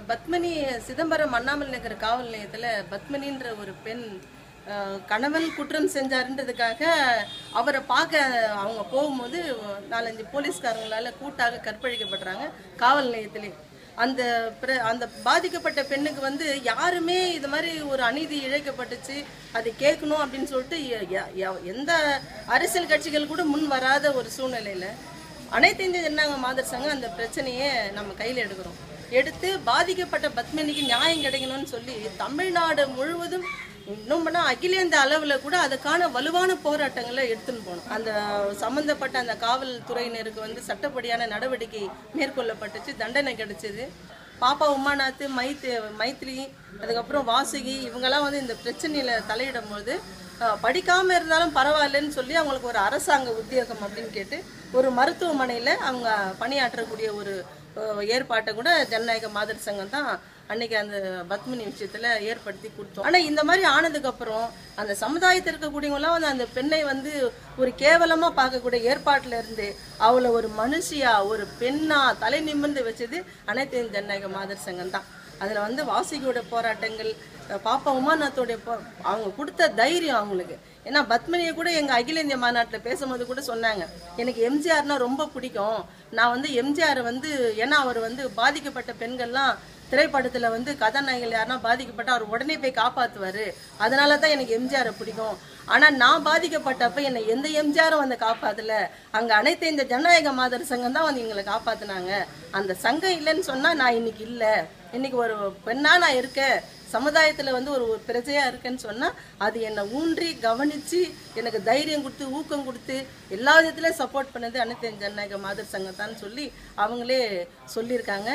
பத்மினி சிதம்பரம் அண்ணாமலை நகர் காவல் நிலையத்தில் பத்மினின்ற ஒரு பெண் கணவன் குற்றம் செஞ்சாருன்றதுக்காக அவரை பார்க்க அவங்க போகும்போது 4-5 போலீஸ்காரங்களால கூட்டாக கற்பழிக்கப்படுறாங்க காவல் நிலையத்திலே. அந்த பாதிக்கப்பட்ட பெண்ணுக்கு வந்து யாருமே இது மாதிரி ஒரு அநீதி இழைக்கப்பட்டுச்சு அதை கேட்கணும் அப்படின்னு சொல்லிட்டு எந்த அரசியல் கட்சிகள் கூட முன் வராத ஒரு சூழ்நிலையில அனைத்து இந்திய ஜனநாயக மாதர் சங்கம் அந்த பிரச்சனையை நம்ம கையில் எடுத்து பாதிக்கப்பட்ட பத்மினிக்கு நியாயம் கிடைக்கணும்னு சொல்லி தமிழ்நாடு முழுவதும் இன்னும் பண்ணால் அகில இந்திய அளவில் கூட அதுக்கான வலுவான போராட்டங்களை எடுத்துன்னு போகணும். அந்த சம்மந்தப்பட்ட அந்த காவல்துறையினருக்கு வந்து சட்டப்படியான நடவடிக்கை மேற்கொள்ளப்பட்டுச்சு, தண்டனை கிடைச்சது. பாப்பா உமாநாத், மைத்ரி, அதுக்கப்புறம் வாசுகி இவங்கெல்லாம் வந்து இந்த பிரச்சனையில் தலையிடும் போது படிக்காமல் இருந்தாலும் பரவாயில்லன்னு சொல்லி அவங்களுக்கு ஒரு அரசாங்க உத்தியோகம் அப்படின்னு கேட்டு ஒரு மருத்துவமனையில் அவங்க பணியாற்றக்கூடிய ஒரு ஏற்பாட்டை கூட ஜனநாயக மாதர் சங்கம் தான் அன்னைக்கு அந்த பத்மினி விஷயத்துல ஏற்படுத்தி கொடுத்தோம். ஆனா இந்த மாதிரி ஆனதுக்கு அப்புறம் அந்த சமுதாயத்தில் இருக்கக்கூடியவங்களாம் வந்து அந்த பெண்ணை வந்து ஒரு கேவலமா பார்க்கக்கூடிய ஏற்பாட்டுல இருந்து அவளை ஒரு மனுஷியா ஒரு பெண்ணா தலை நிமிர்ந்து வச்சது அனைத்து ஜனநாயக மாதர் சங்கம் தான். அதுல வந்து வாசுகியோட போராட்டங்கள், பாப்பா உமாநாத்தோடைய அவங்க கொடுத்த தைரியம் அவங்களுக்கு. ஏன்னா பத்மினியை கூட எங்க அகில இந்திய மாநாட்டில் பேசும்போது கூட சொன்னாங்க, எனக்கு எம்ஜிஆர்னா ரொம்ப பிடிக்கும். நான் வந்து எம்ஜிஆர் வந்து ஏன்னா அவர் வந்து பாதிக்கப்பட்ட பெண்கள்லாம் திரைப்படத்துல வந்து கதாநாயகர்கள் யாருன்னா பாதிக்கப்பட்ட அவர் உடனே போய் காப்பாத்துவாரு, அதனாலதான் எனக்கு எம்ஜிஆரை பிடிக்கும். ஆனா நான் பாதிக்கப்பட்டப்ப என்னை எந்த எம்ஜிஆரும் வந்து காப்பாத்தல, அங்க அனைத்து இந்த ஜனநாயக மாதர் சங்கம் தான் வந்து எங்களை காப்பாத்தினாங்க. அந்த சங்கம் இல்லைன்னு சொன்னா நான் இன்னைக்கு இல்லை, இன்னைக்கு ஒரு பெண்ணா நான் இருக்கேன், சமுதாயத்துல வந்து ஒரு பிரஜையா இருக்கேன்னு சொன்னா அது என்னை ஊன்றி கவனிச்சு எனக்கு தைரியம் கொடுத்து ஊக்கம் கொடுத்து எல்லா விதத்திலயும் சப்போர்ட் பண்ணது அனைத்து ஜனநாயக மாதர் சங்கம் தான் சொல்லி அவங்களே சொல்லியிருக்காங்க.